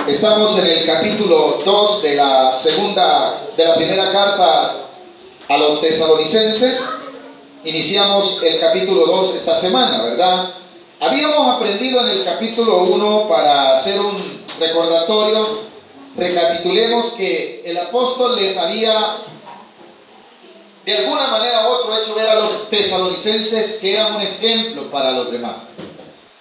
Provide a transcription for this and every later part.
Estamos en el capítulo 2 de la primera carta a los tesalonicenses. Iniciamos el capítulo 2 esta semana, ¿verdad? Habíamos aprendido en el capítulo 1, para hacer un recordatorio, recapitulemos que el apóstol les había de alguna manera u otra hecho ver a los tesalonicenses que eran un ejemplo para los demás.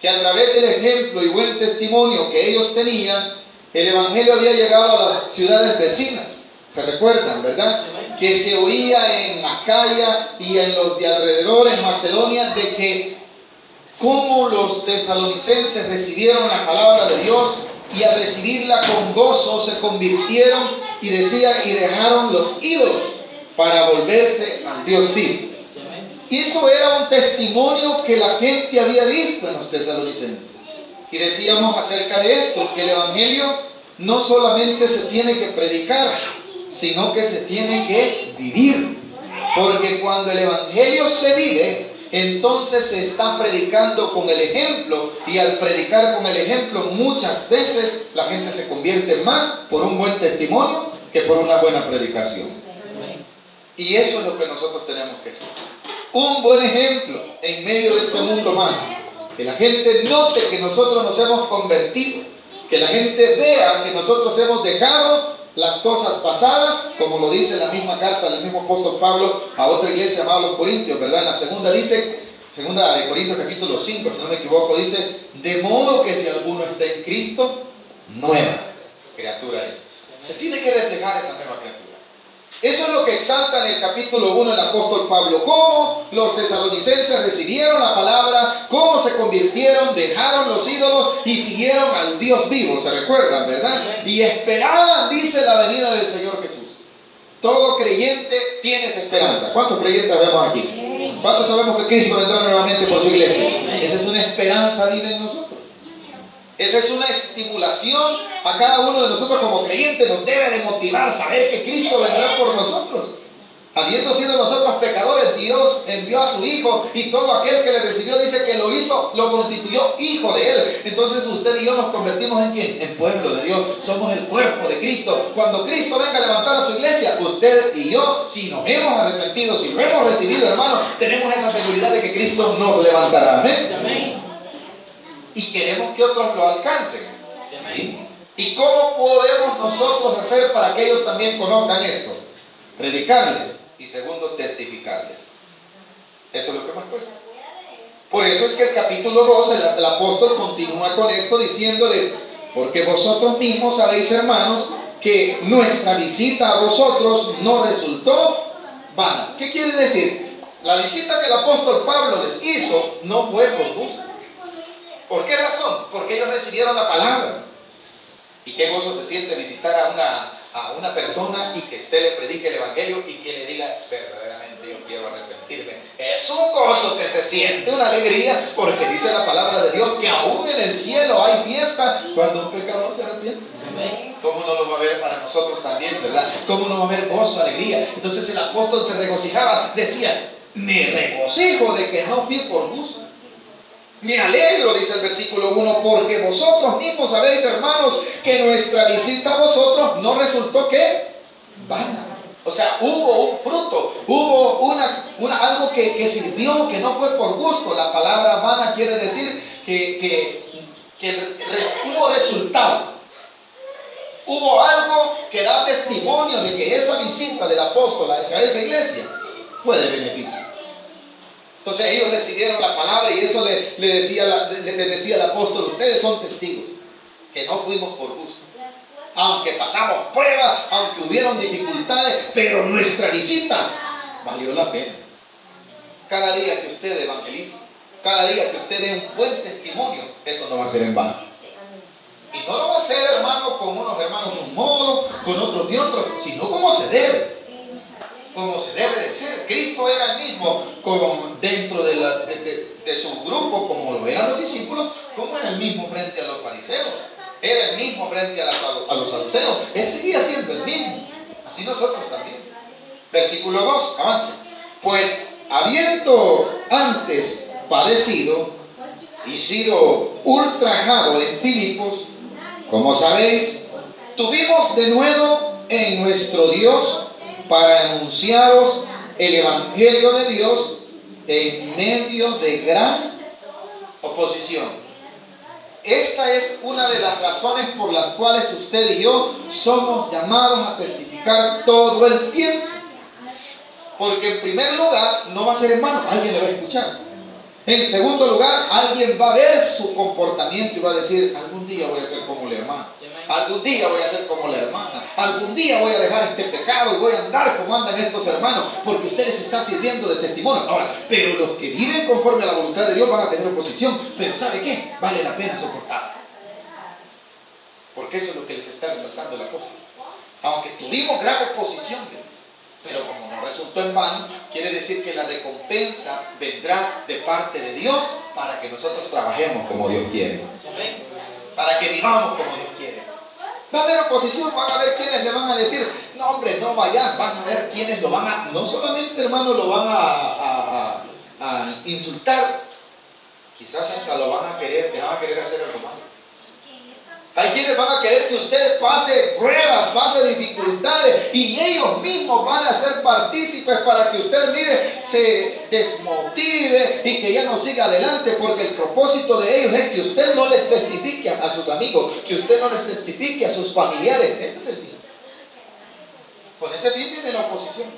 Que a través del ejemplo y buen testimonio que ellos tenían, el evangelio había llegado a las ciudades vecinas. ¿Se recuerdan, verdad? Que se oía en Acaya y en los de alrededor, en Macedonia, de que cómo los tesalonicenses recibieron la palabra de Dios y al recibirla con gozo se convirtieron y dejaron los ídolos para volverse al Dios vivo. Y eso era un testimonio que la gente había visto en los tesalonicenses. Y decíamos acerca de esto, que el evangelio no solamente se tiene que predicar, sino que se tiene que vivir. Porque cuando el evangelio se vive, entonces se está predicando con el ejemplo. Y al predicar con el ejemplo, muchas veces la gente se convierte más por un buen testimonio que por una buena predicación. Y eso es lo que nosotros tenemos que hacer. Un buen ejemplo en medio de este mundo humano. Que la gente note que nosotros nos hemos convertido. Que la gente vea que nosotros hemos dejado las cosas pasadas, como lo dice la misma carta del mismo apóstol Pablo a otra iglesia llamada los Corintios, ¿verdad? En la segunda dice, segunda de Corintios capítulo 5, si no me equivoco, dice: de modo que si alguno está en Cristo, nueva criatura es. Se tiene que reflejar esa nueva criatura. Eso es lo que exalta en el capítulo 1 el apóstol Pablo. Cómo los tesalonicenses recibieron la palabra, cómo se convirtieron, dejaron los ídolos y siguieron al Dios vivo. ¿Se recuerdan, verdad? Y esperaban, dice, la venida del Señor Jesús. Todo creyente tiene esa esperanza. ¿Cuántos creyentes vemos aquí? ¿Cuántos sabemos que Cristo vendrá nuevamente por su iglesia? Esa es una esperanza viva en nosotros. Esa es una estimulación a cada uno de nosotros como creyentes. Nos debe de motivar saber que Cristo vendrá por nosotros. Habiendo sido nosotros pecadores, Dios envió a su Hijo, y todo aquel que le recibió dice que lo hizo, lo constituyó hijo de Él. Entonces usted y yo nos convertimos ¿en quién? En pueblo de Dios. Somos el cuerpo de Cristo. Cuando Cristo venga a levantar a su iglesia, usted y yo, si nos hemos arrepentido, si lo hemos recibido, hermano, tenemos esa seguridad de que Cristo nos levantará. ¿Amén? Y queremos que otros lo alcancen. ¿Sí? ¿Y cómo podemos nosotros hacer para que ellos también conozcan esto? Predicarles y segundo, testificarles. Eso es lo que más cuesta. Por eso es que el capítulo 2, el apóstol continúa con esto diciéndoles: porque vosotros mismos sabéis, hermanos, que nuestra visita a vosotros no resultó vana. ¿Qué quiere decir? La visita que el apóstol Pablo les hizo no fue por gusto. ¿Por qué razón? Porque ellos recibieron la palabra. Y qué gozo se siente visitar a una persona y que usted le predique el evangelio y que le diga: verdaderamente yo quiero arrepentirme. Es un gozo que se siente, una alegría, porque dice la palabra de Dios que aún en el cielo hay fiesta cuando un pecador se arrepiente. ¿Cómo no lo va a haber para nosotros también, verdad? ¿Cómo no va a haber gozo, alegría? Entonces el apóstol se regocijaba, decía: me regocijo de que no fui por gusto. Me alegro, dice el versículo 1, porque vosotros mismos sabéis, hermanos, que nuestra visita a vosotros no resultó ¿qué? Vana. O sea, hubo un fruto, hubo algo que sirvió, que no fue por gusto. La palabra vana quiere decir que hubo resultado. Hubo algo que da testimonio de que esa visita del apóstol hacia esa iglesia fue de beneficio. Entonces ellos recibieron la palabra y eso le decía el apóstol: ustedes son testigos que no fuimos por gusto. Aunque pasamos pruebas, aunque hubieron dificultades, pero nuestra visita valió la pena. Cada día que usted evangelice, cada día que usted dé un buen testimonio, eso no va a ser en vano. Y no lo va a hacer, hermano, con unos hermanos de un modo, con otros de otro, sino como se debe. Como se debe de ser. Cristo era el mismo dentro de su grupo, como lo eran los discípulos, como era el mismo frente a los fariseos, era el mismo frente a los saduceos. Él seguía siendo el mismo. Así nosotros también. Versículo 2, avance. Pues habiendo antes padecido y sido ultrajado en Filipos, Como sabéis, tuvimos de nuevo en nuestro Dios para anunciaros el Evangelio de Dios en medio de gran oposición. Esta es una de las razones por las cuales usted y yo somos llamados a testificar todo el tiempo. Porque en primer lugar, no va a ser en vano, alguien le va a escuchar. En segundo lugar, alguien va a ver su comportamiento y va a decir, algún día voy a ser como la hermana, algún día voy a ser como la hermana, algún día voy a dejar este pecado y voy a andar como andan estos hermanos, porque usted les está sirviendo de testimonio. Ahora, pero los que viven conforme a la voluntad de Dios van a tener oposición, pero ¿sabe qué? Vale la pena soportar. Porque eso es lo que les está resaltando la cosa. Aunque tuvimos gran oposición, pero como no resultó en vano, quiere decir que la recompensa vendrá de parte de Dios para que nosotros trabajemos como Dios quiere. Para que vivamos como Dios quiere. Va a haber oposición, van a haber quienes le van a decir, no hombre, no vayan, van a haber quienes lo van a, no solamente hermano, lo van a insultar, quizás hasta lo van a querer, le van a querer hacer algo malo. Hay quienes van a querer que usted pase pruebas, pase dificultades y ellos mismos van a ser partícipes para que usted, mire, se desmotive y que ya no siga adelante, porque el propósito de ellos es que usted no les testifique a sus amigos, que usted no les testifique a sus familiares. Este es el fin. Con ese fin viene la oposición.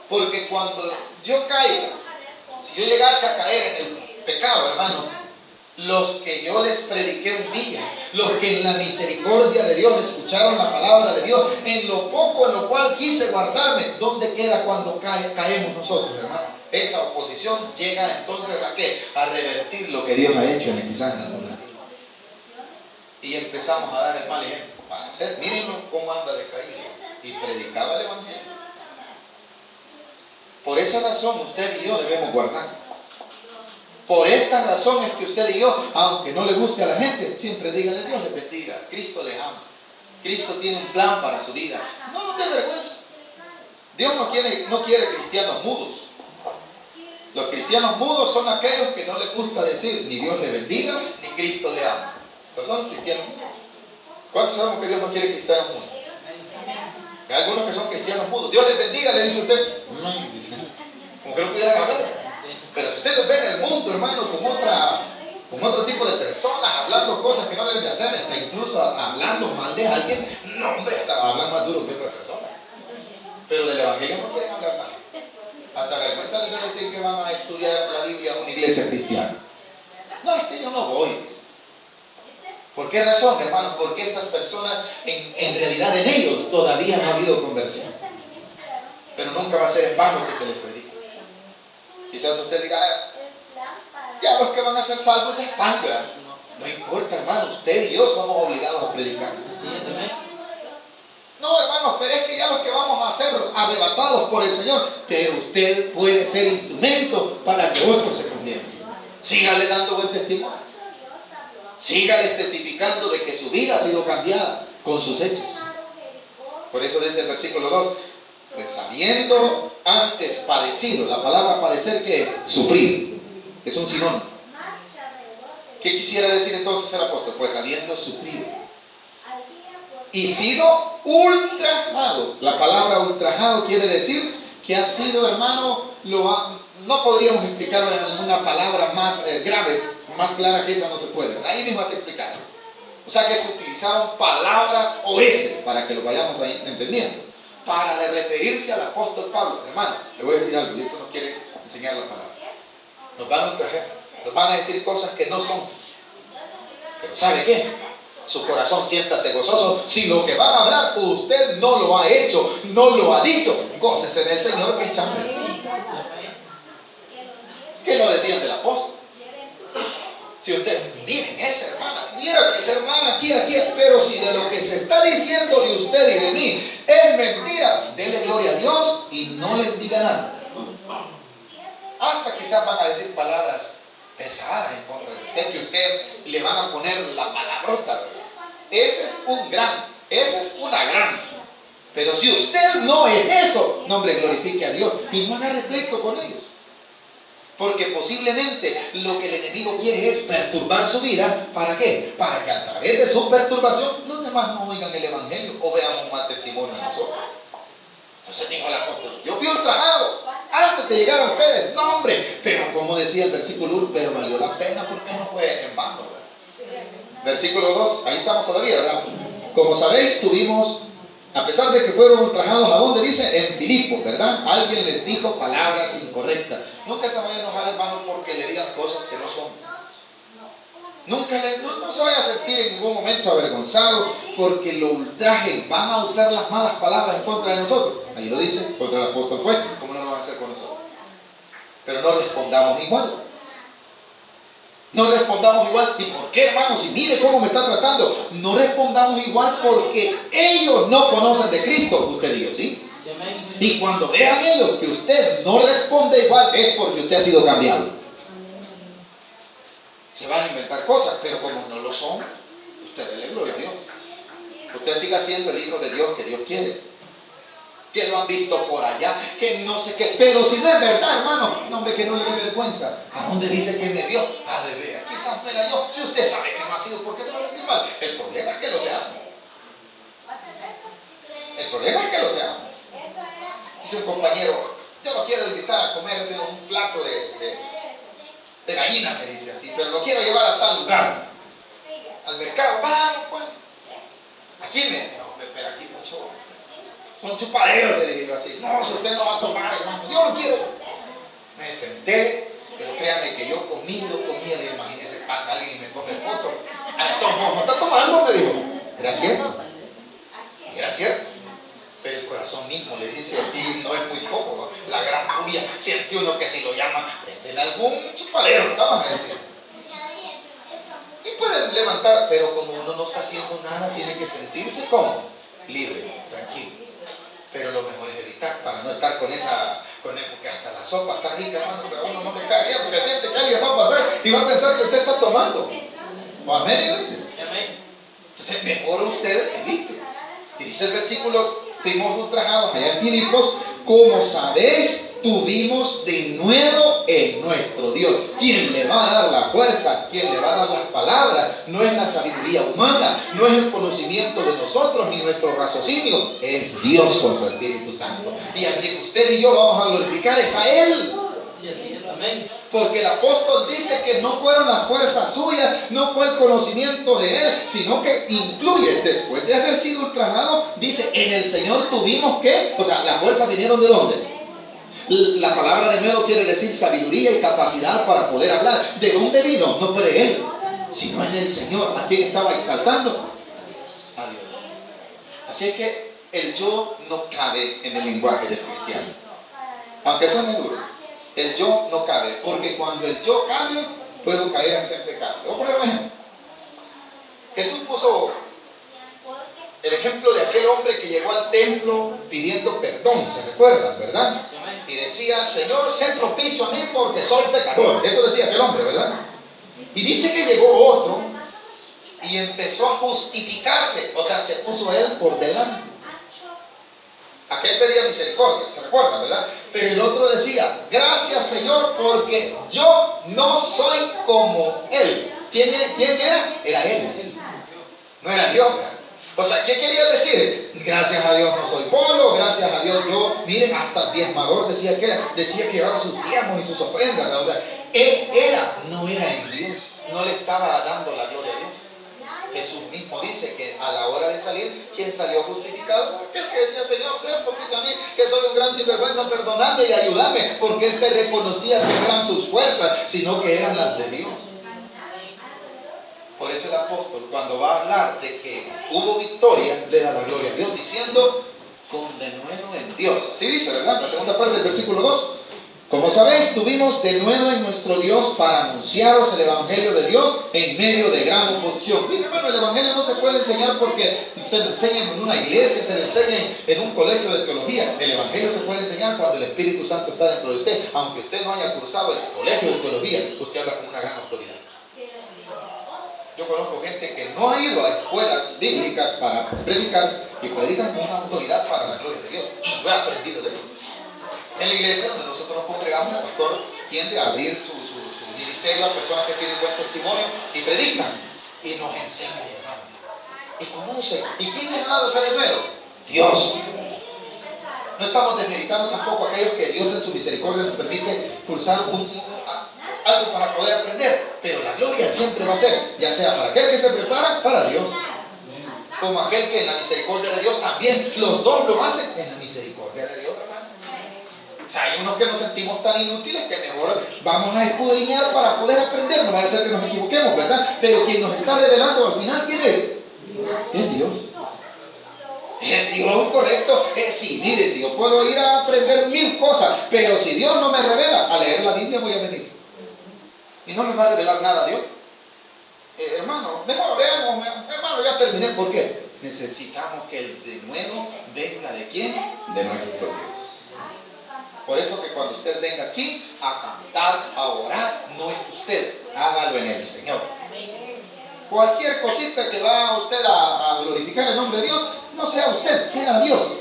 Porque cuando yo caiga, si yo llegase a caer en el pecado, hermano, los que yo les prediqué un día, los que en la misericordia de Dios escucharon la palabra de Dios, en lo poco en lo cual quise guardarme, ¿dónde queda cuando caemos nosotros, hermano? Esa oposición llega entonces ¿a qué? A revertir lo que Dios ha hecho quizás en algún lado. Y empezamos a dar el mal ejemplo. Para hacer, mírenlo cómo anda de caído. Y predicaba el Evangelio. Por esa razón usted y yo debemos guardar. Por esta razón es que usted y yo, aunque no le guste a la gente, siempre díganle, Dios le bendiga, Cristo le ama, Cristo tiene un plan para su vida. No nos dé vergüenza. Dios no quiere cristianos mudos. Los cristianos mudos son aquellos que no les gusta decir ni Dios le bendiga, ni Cristo le ama. Esos son los cristianos mudos. ¿Cuántos sabemos que Dios no quiere cristianos mudos? Hay algunos que son cristianos mudos. Dios les bendiga, le dice usted. Como que no pudieran hablar. Pero si usted los ve en el mundo, hermano, con otro tipo de personas, hablando cosas que no deben de hacer, hasta incluso hablando mal de alguien, no, hombre, hasta hablan más duro que otra persona. Pero del Evangelio no quieren hablar nada. Hasta vergüenza les debe decir que van a estudiar la Biblia en una iglesia cristiana. No, es que yo no voy. ¿Por qué razón, hermano? Porque estas personas, en realidad en ellos, todavía no ha habido conversión. Pero nunca va a ser en vano que se les predique. Quizás usted diga, ya los que van a ser salvos ya están, ¿verdad? No importa, hermano, usted y yo somos obligados a predicar. No, hermanos, pero es que ya los que vamos a ser arrebatados por el Señor, pero usted puede ser instrumento para que otros se conviertan. Sígale dando buen testimonio. Sígale testificando de que su vida ha sido cambiada con sus hechos. Por eso dice el versículo 2, pues habiendo antes padecido, la palabra padecer, ¿qué es? Sufrir. Es un sinónimo. ¿Qué quisiera decir entonces el apóstol? Pues habiendo sufrido y sido ultrajado. La palabra ultrajado quiere decir que ha sido, hermano, no podríamos explicarlo en una palabra más grave, más clara que esa no se puede. Ahí mismo hay que explicarlo. O sea que se utilizaron palabras oeces para que lo vayamos ahí entendiendo. Para referirse al apóstol Pablo, hermano, le voy a decir algo, y esto no quiere enseñar la palabra. Nos van a ultrajar, nos van a decir cosas que no son. Pero ¿sabe qué? Su corazón siéntase gozoso. Si lo que van a hablar usted no lo ha hecho, no lo ha dicho, gócese en el Señor, que es chambre. ¿Qué lo decían del apóstol? Si usted, miren esa hermana, mira que esa hermana aquí, pero si de lo que se está diciendo de usted y de mí es mentira, denle gloria a Dios y no les diga nada. Hasta quizás van a decir palabras pesadas en contra de usted, que usted le van a poner la palabrota, ¿verdad? Esa es una gran. Pero si usted no es eso, no, hombre, glorifique a Dios y no haga pleito con ellos. Porque posiblemente lo que el enemigo quiere es perturbar su vida. ¿Para qué? Para que a través de su perturbación los demás no oigan el evangelio o vean un mal testimonio de nosotros. Entonces dijo el apóstol: yo fui ultrajado antes de llegar a ustedes. No, hombre, pero como decía el versículo 1, pero valió la pena porque no fue en vano, ¿verdad? Versículo 2, ahí estamos todavía, ¿verdad? Como sabéis, tuvimos, a pesar de que fueron ultrajados, ¿a dónde dice? En Filipo, ¿verdad? Alguien les dijo palabras incorrectas. Nunca se vaya a enojar, hermano, porque le digan cosas que no son. Nunca no se vaya a sentir en ningún momento avergonzado porque lo ultrajen. Van a usar las malas palabras en contra de nosotros. Ahí lo dice, contra el apóstol fue. ¿Cómo no lo van a hacer con nosotros? Pero no respondamos igual. No respondamos igual. ¿Y por qué, hermano? Si mire cómo me está tratando. No respondamos igual porque ellos no conocen de Cristo. Usted dijo, ¿sí? Y cuando vean ellos que usted no responde igual, es porque usted ha sido cambiado. Se van a inventar cosas, pero como no lo son, usted dele gloria a Dios. Usted siga siendo el hijo de Dios que Dios quiere. Que lo han visto por allá, que no sé qué. Pero si no es verdad, hermano, no, hombre, que no le dé vergüenza. ¿A dónde dice que me dio? A de ver, quizás me la dio. Si usted sabe que no ha sido, ¿por qué se va a sentir mal? El problema es que lo seamos. El problema es que lo seamos. Dice un compañero: yo no quiero invitar a comer sino un plato de gallina, me dice así, pero lo quiero llevar a tal lugar. Al mercado, vamos, pues. Aquí pero aquí mucho. Son chupaderos, le digo así. No, si usted no va a tomar, hermano, yo no quiero. Me senté, pero créame que yo comía, imagínese, pasa alguien y me tome foto. No está tomando, me dijo. ¿Era cierto? Era cierto. Pero el corazón mismo le dice: a ti no es muy cómodo. La gran furia, siente uno que si lo llama, en algún chupadero, vamos a decir. Y pueden levantar, pero como uno no está haciendo nada, tiene que sentirse como libre, tranquilo. Pero lo mejor es evitar, para no estar con porque hasta la sopa está rica, hermano, pero a uno no le cae bien, porque siente que alguien va a pasar y va a pensar que usted está tomando. ¿O amén, iglesia? Entonces, mejor usted evite. Y dice el versículo: fuimos ultrajados allá en Filipos, como sabéis, tuvimos de nuevo en nuestro Dios. ¿Quién le va a dar la fuerza? ¿Quién le va a dar las palabras? No es la sabiduría humana, no es el conocimiento de nosotros ni nuestro raciocinio, es Dios con su Espíritu Santo. Y a quien usted y yo vamos a glorificar es a Él. Porque el apóstol dice que no fueron las fuerzas suyas, no fue el conocimiento de él, sino que incluye, después de haber sido ultrajado, dice: en el Señor tuvimos que, o sea, las fuerzas vinieron ¿de dónde? La palabra de nuevo quiere decir sabiduría y capacidad para poder hablar. ¿De dónde vino? No fue de él, sino en el Señor. ¿A quién estaba exaltando? A Dios. Así es que el yo no cabe en el lenguaje del cristiano, aunque suene duro. El yo no cabe, porque cuando el yo cabe, puedo caer hasta en pecado. Le voy a poner un ejemplo. Jesús puso el ejemplo de aquel hombre que llegó al templo pidiendo perdón, ¿se recuerdan, verdad? Y decía: Señor, sé propicio a mí porque soy pecador. Eso decía aquel hombre, ¿verdad? Y dice que llegó otro y empezó a justificarse, o sea, se puso él por delante. Aquel pedía misericordia, ¿se recuerdan, verdad? Pero el otro decía: gracias, Señor, porque yo no soy como él. ¿Quién era? Era él. No era Dios, ¿verdad? O sea, ¿qué quería decir? Gracias a Dios no soy polo, gracias a Dios yo, miren, hasta diezmador decía que llevaba sus diezmos y sus ofrendas, ¿verdad? O sea, él no era en Dios, no le estaba dando la gloria a Dios. Jesús mismo dice que a la hora de salir, ¿quién salió justificado? Aquel que decía: Señor, sé propicio a mí, que soy un gran sinvergüenza, perdonadme y ayúdame, porque este reconocía que no eran sus fuerzas, sino que eran las de Dios. Por eso el apóstol, cuando va a hablar de que hubo victoria, le da la gloria a Dios, diciendo: con de nuevo en Dios. Así dice, ¿verdad? La segunda parte del versículo 2. Como sabéis, tuvimos de nuevo en nuestro Dios para anunciaros el Evangelio de Dios en medio de gran oposición. Mire, hermano, el Evangelio no se puede enseñar porque se le enseña en una iglesia, se le enseña en un colegio de teología. El Evangelio se puede enseñar cuando el Espíritu Santo está dentro de usted. Aunque usted no haya cursado el colegio de teología, usted habla con una gran autoridad. Yo conozco gente que no ha ido a escuelas bíblicas para predicar y predican con una autoridad para la gloria de Dios. Lo he aprendido de Dios. En la iglesia donde nosotros nos congregamos, el pastor tiende a abrir su ministerio a personas que tienen buen testimonio y predican y nos enseñan, hermano, y conocen. ¿Y quién les ha dado ese denuedo? Dios. No estamos desmeritando tampoco a aquellos que Dios en su misericordia nos permite cursar algo para poder aprender, pero la gloria siempre va a ser, ya sea para aquel que se prepara, para Dios, como aquel que en la misericordia de Dios también, los dos lo hacen en la misericordia de Dios, hermano. O sea, hay unos que nos sentimos tan inútiles que mejor vamos a escudriñar para poder aprender, no va a ser que nos equivoquemos, ¿verdad? Pero quien nos está revelando al final, ¿quién es? Es Dios. Es Dios, correcto. Sí, mire, si yo puedo ir a aprender 1000 cosas, pero si Dios no me revela, a leer la Biblia voy a venir. Y no me va a revelar nada Dios. Hermano, mejor leamos, hermano, ya terminé. ¿Por qué? Necesitamos que el denuedo venga ¿de quién? De nuestro Dios. Por eso que cuando usted venga aquí a cantar, a orar, no es usted, hágalo en el Señor. Cualquier cosita que va usted a glorificar el nombre de Dios, no sea usted, sea Dios.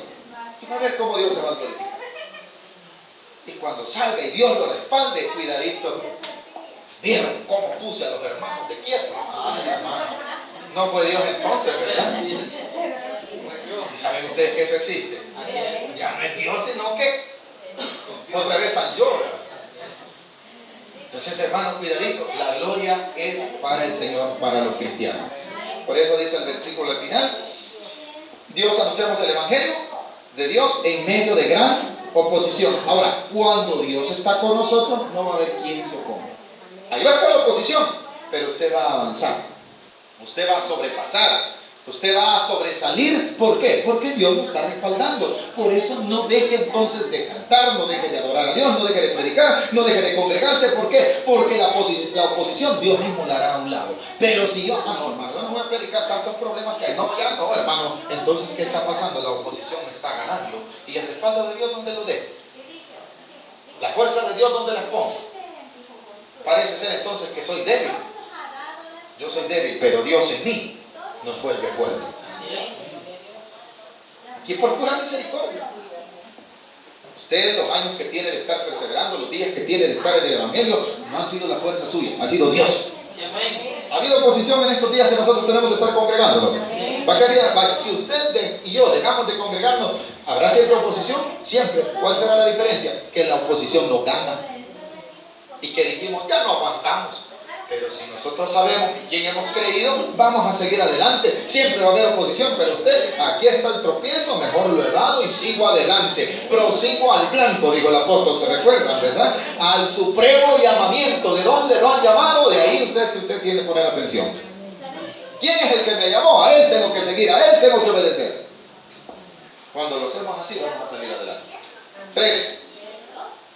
Y va a ver cómo Dios se va a glorificar. Y cuando salga y Dios lo respalde, cuidadito. ¿Vieron cómo puse a los hermanos de quieto? Ay, hermano. No fue Dios entonces, ¿verdad? ¿Y saben ustedes que eso existe? Ya no es Dios, sino que otra vez San yo. Entonces, hermano, cuidadito. La gloria es para el Señor, para los cristianos. Por eso dice el versículo al final: Dios anunciamos el Evangelio de Dios en medio de gran oposición. Ahora, cuando Dios está con nosotros, no va a haber quien se oponga. Ahí va a estar la oposición, pero usted va a avanzar, usted va a sobrepasar, usted va a sobresalir. ¿Por qué? Porque Dios lo está respaldando. Por eso no deje entonces de cantar, no deje de adorar a Dios, no deje de predicar, no deje de congregarse. ¿Por qué? Porque la oposición Dios mismo la hará a un lado. Pero si yo, no, hermano, yo no voy a predicar tantos problemas que hay. No, ya no, hermano. Entonces, ¿qué está pasando? La oposición me está ganando. ¿Y el respaldo de Dios dónde lo dejo? ¿La fuerza de Dios dónde la pongo? Parece ser entonces que soy débil. Yo soy débil, pero Dios en mí nos vuelve fuertes. Aquí por pura misericordia. Usted, los años que tiene de estar perseverando, los días que tiene de estar en el Evangelio, no han sido la fuerza suya, ha sido Dios. ¿Ha habido oposición en estos días que nosotros tenemos de estar congregándonos? Si usted y yo dejamos de congregarnos, ¿habrá siempre oposición? Siempre. ¿Cuál será la diferencia? Que la oposición nos gana. Y que dijimos, ya no aguantamos. Pero si nosotros sabemos en quién hemos creído, vamos a seguir adelante. Siempre va a haber oposición, pero usted, aquí está el tropiezo, mejor lo evado y sigo adelante. Prosigo al blanco, dijo el apóstol, ¿se recuerdan, verdad? Al supremo llamamiento. ¿De dónde lo han llamado? De ahí usted tiene que poner atención. ¿Quién es el que me llamó? A él tengo que seguir, a él tengo que obedecer. Cuando lo hacemos así, vamos a salir adelante. 3.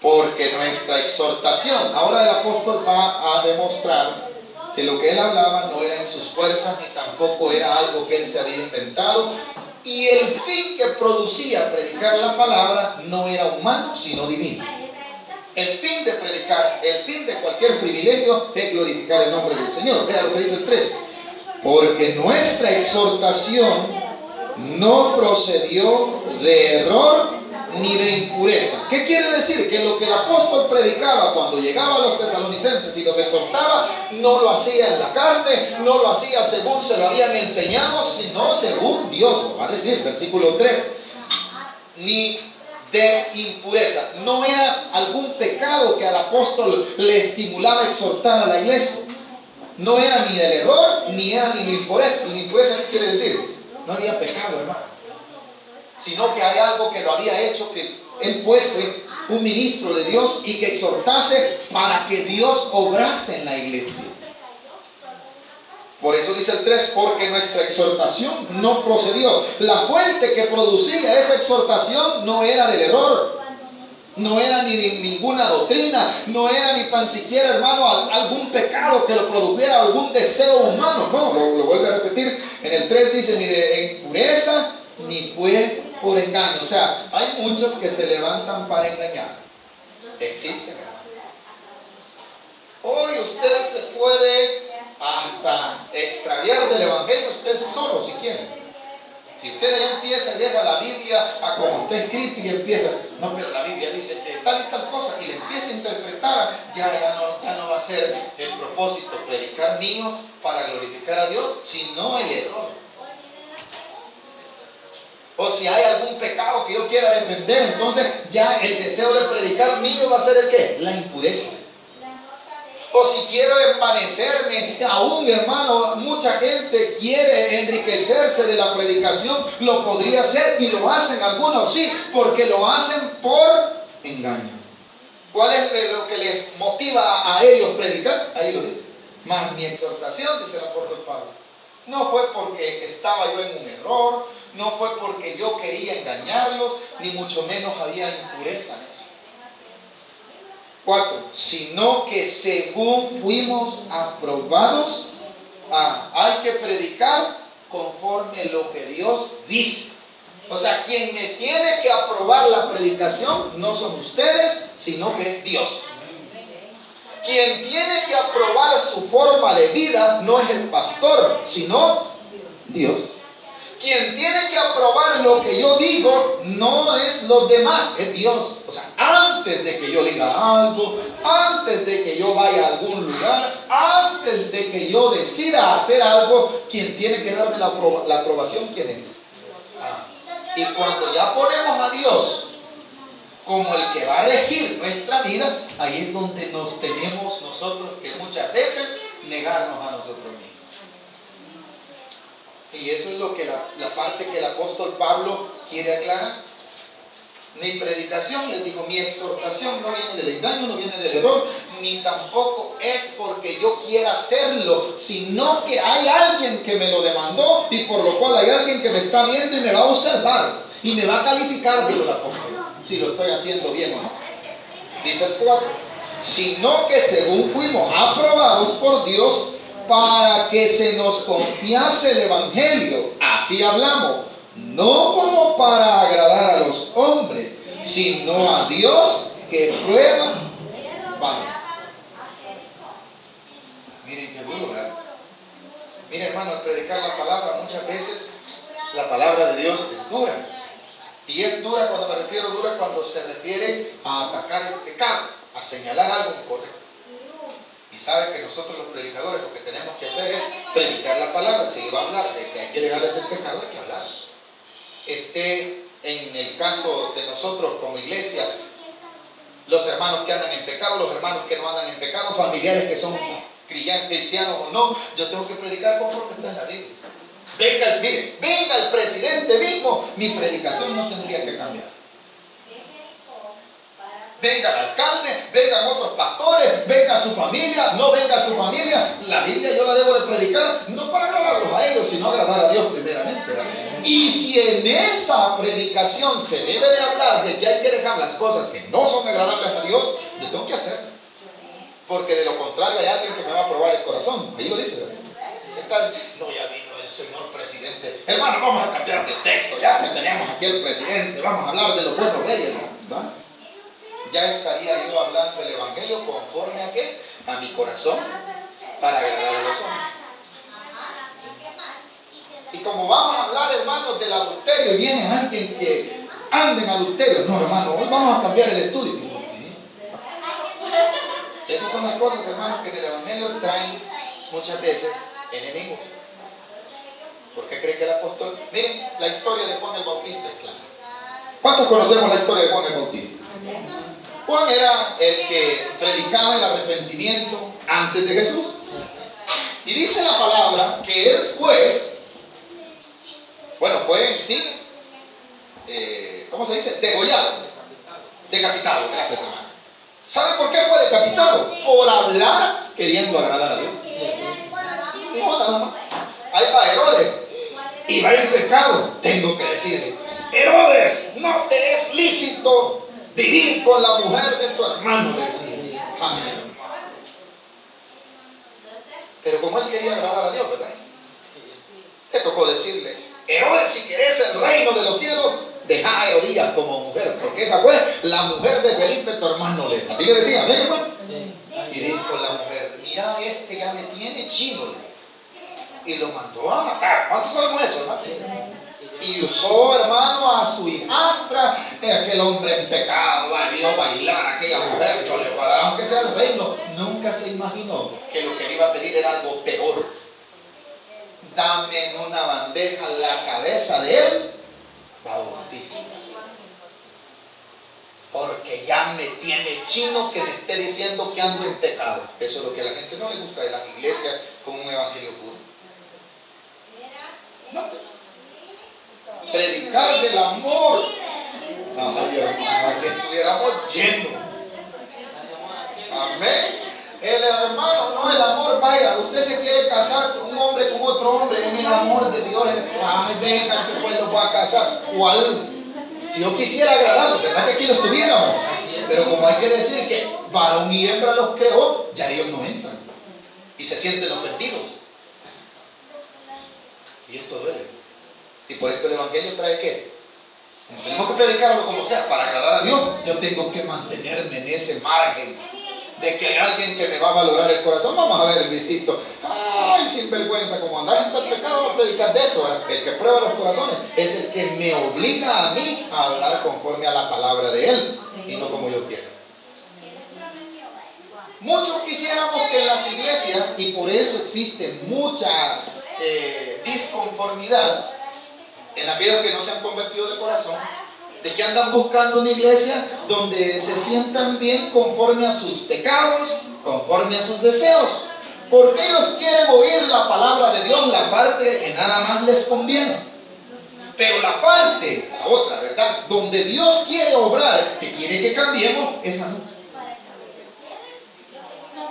Porque nuestra exhortación, ahora el apóstol va a demostrar que lo que él hablaba no era en sus fuerzas, ni tampoco era algo que él se había inventado, y el fin que producía predicar la palabra no era humano, sino divino. El fin de predicar, el fin de cualquier privilegio es glorificar el nombre del Señor. Vea lo que dice el 3. Porque nuestra exhortación no procedió de error ni de impureza. ¿Qué quiere decir? Que lo que el apóstol predicaba cuando llegaba a los tesalonicenses y los exhortaba, no lo hacía en la carne, no lo hacía según se lo habían enseñado, sino según Dios. Lo va a decir, versículo 3. Ni de impureza. No era algún pecado que al apóstol le estimulaba a exhortar a la iglesia. No era ni del error, ni era ni de impureza. ¿Y impureza qué quiere decir? No había pecado, hermano, sino que hay algo que lo había hecho que él fuese un ministro de Dios y que exhortase para que Dios obrase en la iglesia. Por eso dice el 3, porque nuestra exhortación no procedió. La fuente que producía esa exhortación no era del error, no era ni de ninguna doctrina, no era ni tan siquiera, hermano, algún pecado que lo produjera, algún deseo humano. No, lo vuelve a repetir. En el 3 dice, ni de impureza, ni fue por engaño. O sea, hay muchos que se levantan para engañar. Existen, hermano. Hoy usted se puede hasta extraviar del evangelio usted solo si quiere. Si usted ya empieza y deja la Biblia a como está escrito y empieza, no, pero la Biblia dice que tal y tal cosa, y le empieza a interpretar, ya no va a ser el propósito predicar mío para glorificar a Dios, sino el error. O si hay algún pecado que yo quiera defender, entonces ya el deseo de predicar mío va a ser el ¿qué? La impureza. O si quiero envanecerme, aún hermano, mucha gente quiere enriquecerse de la predicación, lo podría hacer y lo hacen algunos, sí, porque lo hacen por engaño. ¿Cuál es lo que les motiva a ellos predicar? Ahí lo dice. Mas mi exhortación, dice el apóstol Pablo, no fue porque estaba yo en un error, no fue porque yo quería engañarlos, ni mucho menos había impureza en eso. 4. Sino que según fuimos aprobados, hay que predicar conforme lo que Dios dice. O sea, quien me tiene que aprobar la predicación no son ustedes, sino que es Dios. Quien tiene que aprobar su forma de vida no es el pastor, sino Dios. Quien tiene que aprobar lo que yo digo no es los demás, es Dios. O sea, antes de que yo diga algo, antes de que yo vaya a algún lugar, antes de que yo decida hacer algo, quien tiene que darme la aprobación, ¿quién es? Y cuando ya ponemos a Dios como el que va a regir nuestra vida, ahí es donde nos tenemos nosotros que muchas veces negarnos a nosotros mismos. Y eso es lo que la parte que el apóstol Pablo quiere aclarar. Mi predicación, les digo, mi exhortación no viene del engaño, no viene del error, ni tampoco es porque yo quiera hacerlo, sino que hay alguien que me lo demandó y por lo cual hay alguien que me está viendo y me va a observar y me va a calificar, digo el apóstol, si lo estoy haciendo bien o no. Dice el 4, sino que según fuimos aprobados por Dios, para que se nos confiase el evangelio, así hablamos, no como para agradar a los hombres, sino a Dios que prueba. Vaya. Miren qué duro, ¿verdad? Miren, hermano, al predicar la palabra, muchas veces la palabra de Dios es dura. Y es dura, cuando me refiero dura, cuando se refiere a atacar el pecado, a señalar algo incorrecto. Y sabe que nosotros los predicadores lo que tenemos que hacer es predicar la palabra. Si va a hablar de que hay que dejar de pecado, hay que hablar. En el caso de nosotros como iglesia, los hermanos que andan en pecado, los hermanos que no andan en pecado, familiares que son cristianos o no, yo tengo que predicar conforme está en la Biblia. Venga el presidente mismo, mi predicación no tendría que cambiar. Venga el alcalde, vengan otros pastores, venga su familia, no venga su familia. La Biblia yo la debo de predicar, no para agradarlos a ellos, sino agradar a Dios primeramente, ¿verdad? Y si en esa predicación se debe de hablar de que hay que dejar las cosas que no son agradables a Dios, yo tengo que hacerlo. Porque de lo contrario hay alguien que me va a probar el corazón. Ahí lo dice, ¿verdad? No, ya vino el señor presidente. Hermano, vamos a cambiar de texto. Ya que tenemos aquí el presidente, vamos a hablar de los buenos reyes, ¿verdad? Ya estaría yo hablando el evangelio conforme a qué? A mi corazón, para agradar a los hombres. Y como vamos a hablar, hermanos, del adulterio, y viene alguien que anda en adulterio, no, hermano, hoy vamos a cambiar el estudio. Esas son las cosas, hermanos, que en el evangelio traen muchas veces enemigos. ¿Por qué cree que el apóstol? Miren, la historia de Juan el Bautista es clara. ¿Cuántos conocemos la historia de Juan el Bautista? Juan era el que predicaba el arrepentimiento antes de Jesús. Y dice la palabra que él fue en sí, ¿cómo se dice? Degollado, decapitado, gracias hermano. ¿Sabe por qué fue decapitado? Por hablar queriendo agradar a Dios. Ahí va Herodes, y va en pecado, tengo que decirle, Herodes, no te es lícito vivir con la mujer de tu hermano, le decía. Amén. Pero como él quería agradar a Dios, ¿verdad? Le tocó decirle, Herodes, si querés el reino de los cielos, deja a Herodías como mujer, porque esa fue la mujer de Felipe, tu hermano. Así le decía, ¿ven, hermano? Y dijo la mujer, mira, ya me tiene chino. Y lo mandó a matar. ¿Cuántos sabemos eso, hermano? Y Y usó, hermano, a su hijastra, aquel hombre en pecado, vio bailar a aquella mujer, yo le voy a dar, aunque sea el reino. Nunca se imaginó que lo que le iba a pedir era algo peor. Dame en una bandeja la cabeza de él bautista. Porque ya me tiene chino que me esté diciendo que ando en pecado. Eso es lo que a la gente no le gusta de las iglesias con un evangelio puro. No. Predicar del amor. Ay, hermano, que estuviéramos llenos. Amén. El hermano, no el amor, vaya, usted se quiere casar con un hombre con otro hombre en el amor de Dios. Ay, vénganse, pues los voy a casar. ¿Cuál? Si yo quisiera agradarlos, ¿verdad que aquí los tuviéramos? Pero como hay que decir que varón y hembra los creó, ya ellos no entran. Y se sienten ofendidos. Y esto duele. Y por esto el Evangelio trae ¿qué? Tenemos que predicarlo como sea. Para agradar a Dios, yo tengo que mantenerme en ese margen de que hay alguien que me va a valorar el corazón. Vamos a ver el visito. Ay, sin vergüenza, como andar en tal pecado, no predicar de eso. El que prueba los corazones es el que me obliga a mí a hablar conforme a la palabra de Él y no como yo quiero. Muchos quisiéramos que en las iglesias, y por eso existe mucha disconformidad en aquellos que no se han convertido de corazón, de que andan buscando una iglesia donde se sientan bien conforme a sus pecados, conforme a sus deseos, porque ellos quieren oír la palabra de Dios, la parte que nada más les conviene. Pero la parte, la otra, ¿verdad?, donde Dios quiere obrar, que quiere que cambiemos, esa no.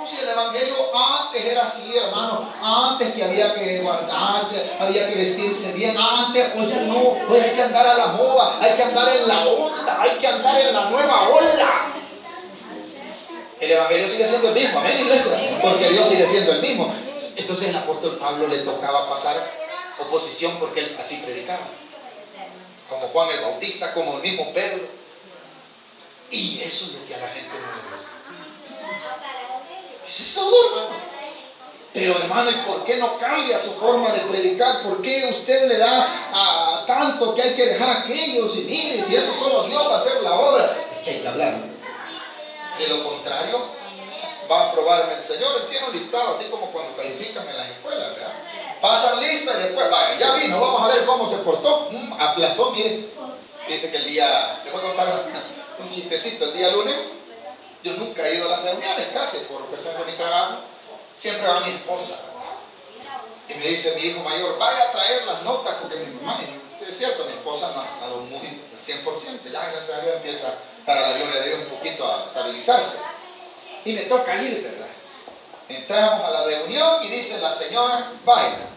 Si el evangelio antes era así, hermano, antes que había que guardarse, había que vestirse bien, antes, hoy ya no, hoy hay que andar a la moda, hay que andar en la onda, hay que andar en la nueva ola. El evangelio sigue siendo el mismo, amén, iglesia, porque Dios sigue siendo el mismo. Entonces el apóstol Pablo le tocaba pasar oposición porque él así predicaba, como Juan el Bautista, como el mismo Pedro. Y eso es lo que a la gente no le gusta. Eso es todo, hermano. Pero hermano, ¿y por qué no cambia su forma de predicar? ¿Por qué usted le da a tanto que hay que dejar a aquellos? Y mire, si eso solo Dios va a hacer la obra. Es que hay que hablar. De lo contrario, va a aprobarme el Señor. Él tiene un listado, así como cuando califican en las escuelas, ¿verdad? Pasan lista y después, vaya, ya vino, vamos a ver cómo se portó. Aplazó, mire. Dice que el día, les voy a contar un chistecito, el día lunes. Yo nunca he ido a las reuniones casi por cuestión de mi trabajo. Siempre va mi esposa. Y me dice mi hijo mayor, vaya a traer las notas porque mi mamá, sí, es cierto, mi esposa no ha estado muy al 100%. Ya gracias a Dios empieza, para la gloria de Dios, un poquito a estabilizarse. Y me toca ir, ¿verdad? Entramos a la reunión y dice la señora, vaya,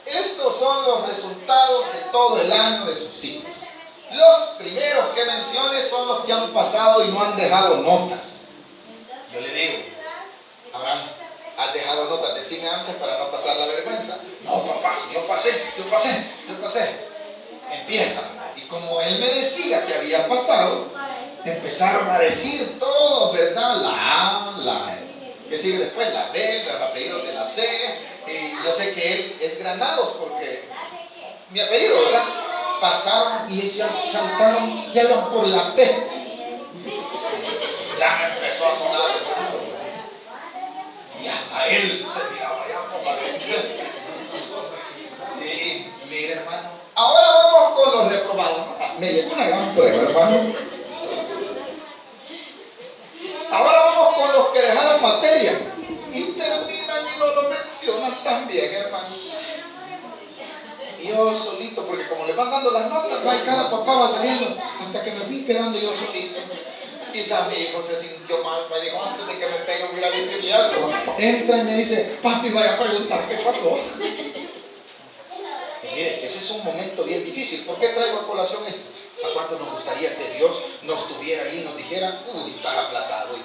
estos son los resultados de todo el año de sus hijos. Los primeros que mencione son los que han pasado y no han dejado notas. Yo le digo, Abraham, ¿has dejado notas? Decime antes para no pasar la vergüenza. No, papá, si yo pasé. Empieza. Y como él me decía que había pasado, empezaron a decir todos, ¿verdad? La A, la E. ¿Qué sigue después? La B, los apellidos de la C. Y yo sé que él es Granados porque mi apellido, ¿verdad? Pasaron y ellos saltaron, ya iban por la P. Ya me empezó a sonar, hermano. Y hasta él se miraba allá por la ventana. Y mire, hermano, ahora vamos con los reprobados. Me llegó una gran prueba, hermano. Ahora vamos con los que dejaron materia. Y terminan y no lo mencionan también, hermano. Y yo solito, porque como le van dando las notas, cada papá va saliendo, hasta que me fui quedando yo solito. Quizás mi hijo se sintió mal, me dijo, antes de que me pegue voy a ir a decirle algo. Entra y me dice, papi, vaya a preguntar qué pasó. Y mire, ese es un momento bien difícil. ¿Por qué traigo a colación esto? ¿A cuánto nos gustaría que Dios nos tuviera ahí y nos dijera, uy, estás aplazado?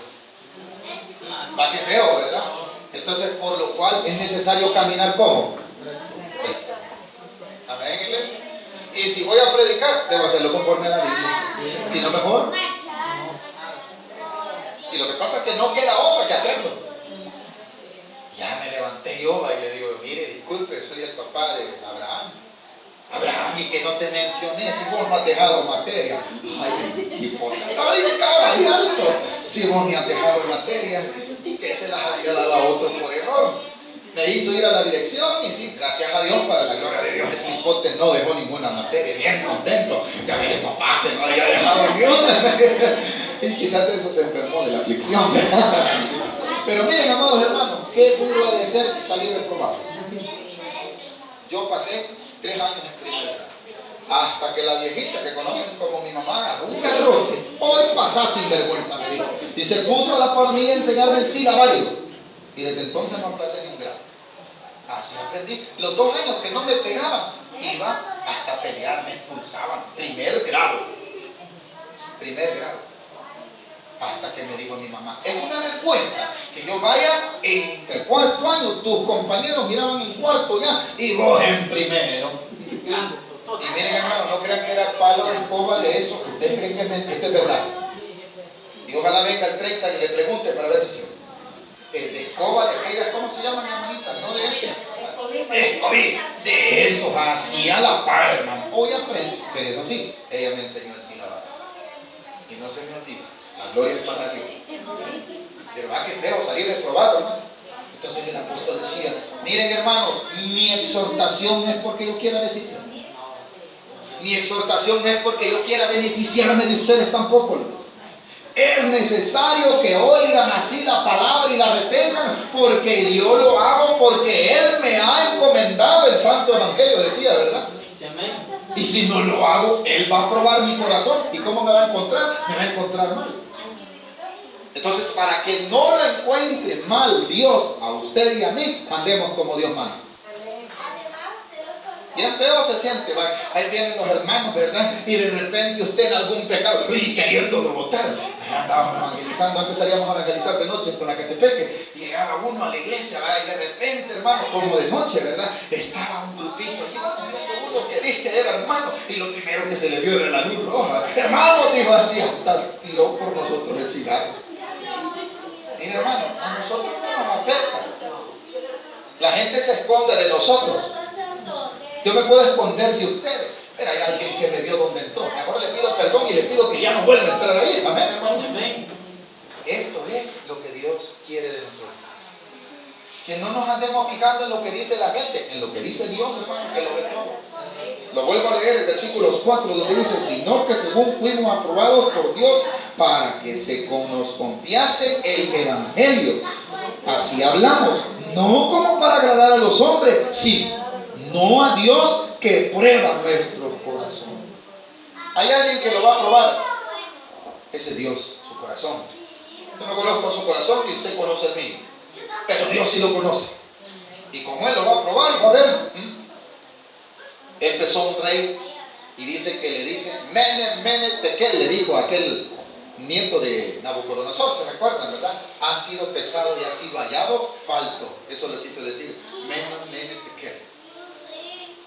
Va que feo, ¿verdad? Entonces, por lo cual es necesario caminar ¿cómo? Amén, iglesia. Y si voy a predicar, debo hacerlo conforme a la Biblia. Si no, mejor. Y lo que pasa es que no queda otra que hacerlo. Ya me levanté yo y le digo, mire, disculpe, soy el papá de Abraham. Abraham, y que no te mencioné, si vos no has dejado materia. Ay, chico, está brincado y alto. Si vos ni has dejado materia, y que se las había dado a otro por error. Me hizo ir a la dirección y sí, gracias a Dios, para la gloria de Dios, el cipote no dejó ninguna materia, bien contento. Ya ve papá que no había dejado ni una. Y quizás de eso se enfermó de la aflicción. Pero miren, amados hermanos, qué duro ha de ser salir reprobado. Yo pasé 3 años en primer grado, hasta que la viejita que conocen como mi mamá agarró un garrote. Hoy pasás sin vergüenza, me dijo. Y se puso a la par mía a enseñarme el silabario. Y desde entonces no aplacé ni un grado. Así aprendí. Los 2 años que no me pegaban, iba hasta pelear, me expulsaban. Primer grado. Hasta que me dijo mi mamá, es una vergüenza que yo vaya en el 4º año, tus compañeros miraban en 4º ya, y vos en primero. Y miren, hermano, no crean que era palo de escoba de eso. Ustedes creen que es mentira, esto es verdad. Y ojalá venga el 30 y le pregunte para ver si sí. El de escoba de aquellas, ¿cómo se llaman, hermanita? No de este. De esos, hacía la par, hermano. Hoy aprendí. Pero eso sí, ella me enseñó el silabario. Y no se me olvida. La gloria es para Dios. Pero va que feo salir reprobado, hermano. Entonces el apóstol decía, miren, hermanos, mi exhortación no es porque yo quiera decirse. Mi exhortación no es porque yo quiera beneficiarme de ustedes tampoco. Es necesario que oigan así la palabra y la retengan, porque yo lo hago porque Él me ha encomendado el santo evangelio, decía, ¿verdad? Y si no lo hago, Él va a probar mi corazón. ¿Y cómo me va a encontrar? Me va a encontrar mal. Entonces, para que no lo encuentre mal Dios a usted y a mí, andemos como Dios manda. Bien feo se siente, ¿va? Ahí vienen los hermanos, ¿verdad? Y de repente usted en algún pecado, y queriéndolo botar. Andábamos evangelizando, antes salíamos a evangelizar de noche en la Catepeque. Llegaba uno a la iglesia, ¿va? Y de repente, hermano, como de noche, ¿verdad? Estaba un grupito, y iba viendo uno que dije que era hermano, y lo primero que se le vio era la luz roja. Hermano, dijo así, hasta tiró por nosotros el cigarro. Mira, hermano, a nosotros no nos afecta. La gente se esconde de nosotros. Yo me puedo esconder de ustedes, pero hay alguien que me vio donde entró. Mejor le pido perdón y le pido que ya no vuelva a entrar ahí. Amén, hermano. Amén. Esto es lo que Dios quiere de nosotros. Que no nos andemos fijando en lo que dice la gente, en lo que dice Dios, hermano, que lo ve todo. Lo vuelvo a leer, el versículo 4, donde dice, sino que según fuimos aprobados por Dios para que nos confiase el evangelio. Así hablamos, no como para agradar a los hombres, sino no a Dios que prueba nuestro corazón. Hay alguien que lo va a probar. Ese es Dios, su corazón. Yo no conozco su corazón y usted conoce el mío. Pero Dios sí lo conoce. Y como Él lo va a probar, va a ver. Empezó un rey y dice que le dice, Mene, Tekel, le dijo a aquel nieto de Nabucodonosor, ¿se recuerdan, verdad? Ha sido pesado y ha sido hallado falto. Eso le quiso decir, Mene, Tekel.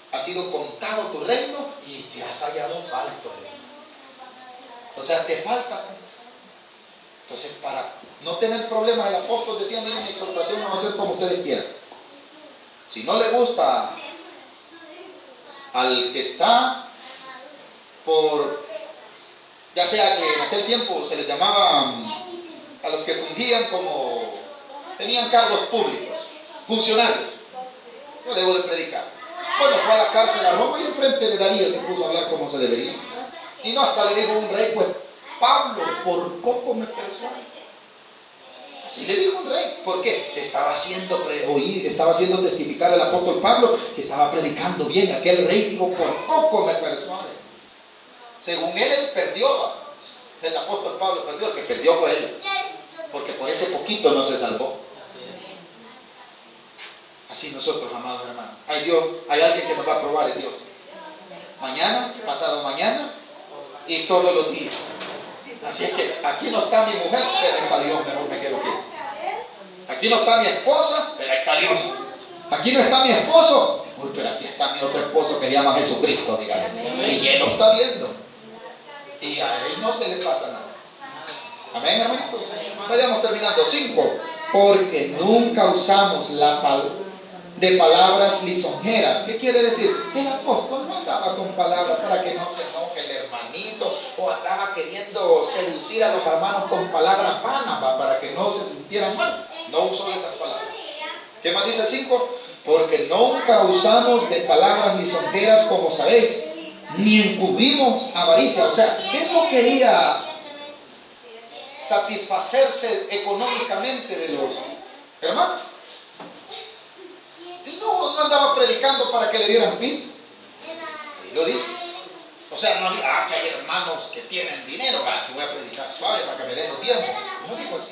Ha sido contado tu reino y te has hallado falto. O sea, te falta. Entonces, para no tener problemas, el apóstol decía, miren, mi exhortación no va a ser como ustedes quieran. Si no le gusta al que está por, ya sea que en aquel tiempo se les llamaba a los que fungían como, tenían cargos públicos, funcionarios. Yo debo de predicar. Bueno, fue a la cárcel a Roma y enfrente de Darío se puso a hablar como se debería. Y no, hasta le dijo un rey, pues, Pablo, por poco me persuade. Así le dijo un rey. ¿Por qué? Estaba haciendo testificar el apóstol Pablo que estaba predicando bien. Aquel rey dijo, por poco me persuade. Según él perdió. El apóstol Pablo perdió. El que perdió fue él. Porque por ese poquito no se salvó. Así nosotros, amados hermanos. Hay alguien que nos va a probar, es Dios. Mañana, pasado mañana y todos los días. Así es que aquí no está mi mujer, pero ahí está Dios, mejor me quedo aquí. Aquí no está mi esposa, pero ahí está Dios. Aquí no está mi esposo, uy, pero aquí está mi otro esposo que se llama Jesucristo, dígame. Y él lo está viendo. Y a él no se le pasa nada. Amén, hermanitos. Vayamos terminando. 5. Porque nunca usamos la de palabras lisonjeras. ¿Qué quiere decir? El apóstol no andaba con palabras para que no se enoje el hermanito, o andaba queriendo seducir a los hermanos con palabras vanas para que no se sintieran mal. No usó esas palabras. ¿Qué más dice el 5? Porque nunca usamos de palabras lisonjeras, como sabéis, ni encubrimos avaricia. O sea, él no quería satisfacerse económicamente de los hermanos. Y no andaba predicando para que le dieran pista. Ahí lo dice. O sea, no había, que hay hermanos que tienen dinero, que voy a predicar suave para que me den los diezmos. No dijo así.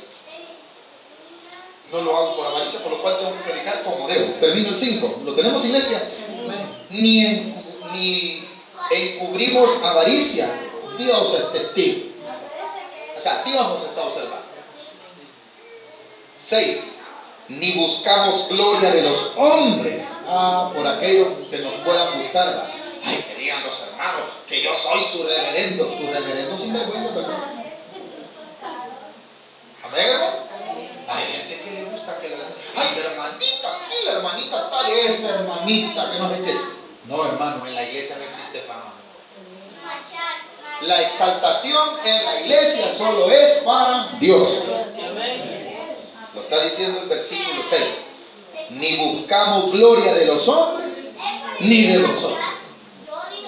No lo hago por avaricia, por lo cual tengo que predicar como debo. Termino el 5. ¿Lo tenemos, iglesia? Ni encubrimos avaricia. Dios es testigo. O sea, Dios nos está observando. 6. Ni buscamos gloria de los hombres. Por aquellos que nos puedan gustar. Ay, que digan los hermanos que yo soy su reverendo. Su reverendo sin vergüenza también. Amén, hermano. Hay gente que le gusta que le den. Ay, la hermanita tal, esa hermanita que no sé qué. No, hermano, en la iglesia no existe fama. La exaltación en la iglesia solo es para Dios. Lo está diciendo el versículo 6. Ni buscamos gloria de los hombres, ni de nosotros.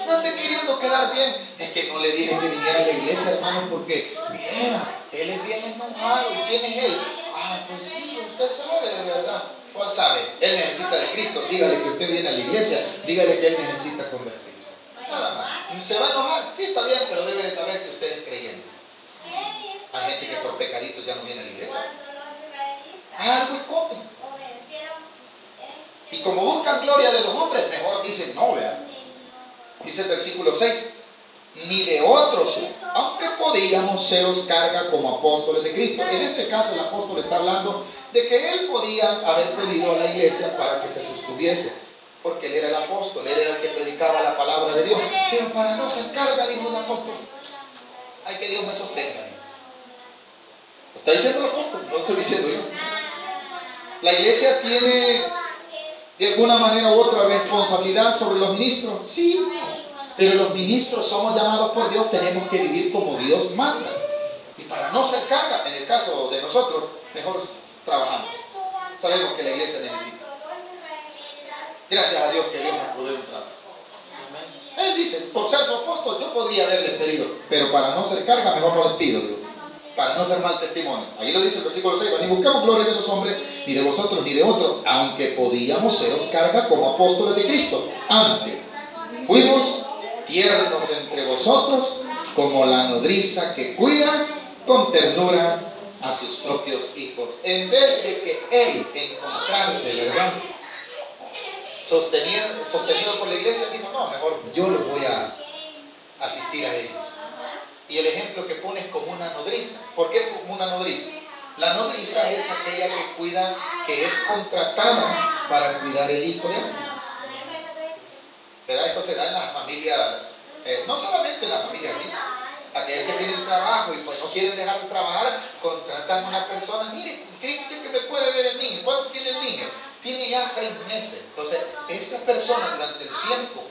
No esté queriendo quedar bien. Es que no le dije que viniera a la iglesia, hermano, porque mira, él es bien enojado. ¿Y quién es él? Pues sí, usted sabe, de verdad. ¿Cuál sabe? Él necesita de Cristo. Dígale que usted viene a la iglesia. Dígale que él necesita convertirse. Nada más. ¿Se va a enojar? Sí, está bien, pero debe de saber que usted es creyente. Hay gente que por pecaditos ya no viene a la iglesia. Algo esconden. Y como buscan gloria de los hombres, mejor dicen no, vean. Dice el versículo 6. Ni de otros, aunque podíamos seros carga como apóstoles de Cristo. En este caso el apóstol está hablando de que él podía haber pedido a la iglesia para que se sostuviese, porque él era el apóstol, él era el que predicaba la palabra de Dios. Pero para no ser carga, dijo el apóstol, hay que Dios me sostenga. ¿Lo está diciendo el apóstol? No lo estoy diciendo yo. La iglesia tiene de alguna manera u otra responsabilidad sobre los ministros. Sí. Pero los ministros somos llamados por Dios, tenemos que vivir como Dios manda. Y para no ser carga, en el caso de nosotros, mejor trabajamos. Sabemos que la iglesia necesita. Gracias a Dios que Dios nos provee un trabajo. Él dice, por ser su apóstol, yo podría haberles pedido, pero para no ser carga, mejor no les pido, Dios. Para no ser mal testimonio. Ahí lo dice el versículo 6, ni buscamos gloria de los hombres, ni de vosotros, ni de otros, aunque podíamos seros carga como apóstoles de Cristo. Antes, fuimos tiernos entre vosotros, como la nodriza que cuida con ternura a sus propios hijos. En vez de que él encontrarse, ¿verdad?, sostenido por la iglesia, dijo, no, mejor yo los voy a asistir a ellos. Y el ejemplo que pone es como una nodriza. ¿Por qué como una nodriza? La nodriza es aquella que cuida, que es contratada para cuidar el hijo de alguien. ¿Verdad? Esto se da en las familias, no solamente en las familias ricas. Aquellos que tienen trabajo y pues no quieren dejar de trabajar, contratan a una persona. Mire, ¿cree usted que me puede ver el niño? ¿Cuánto tiene el niño? Tiene ya 6 meses. Entonces, esta persona durante el tiempo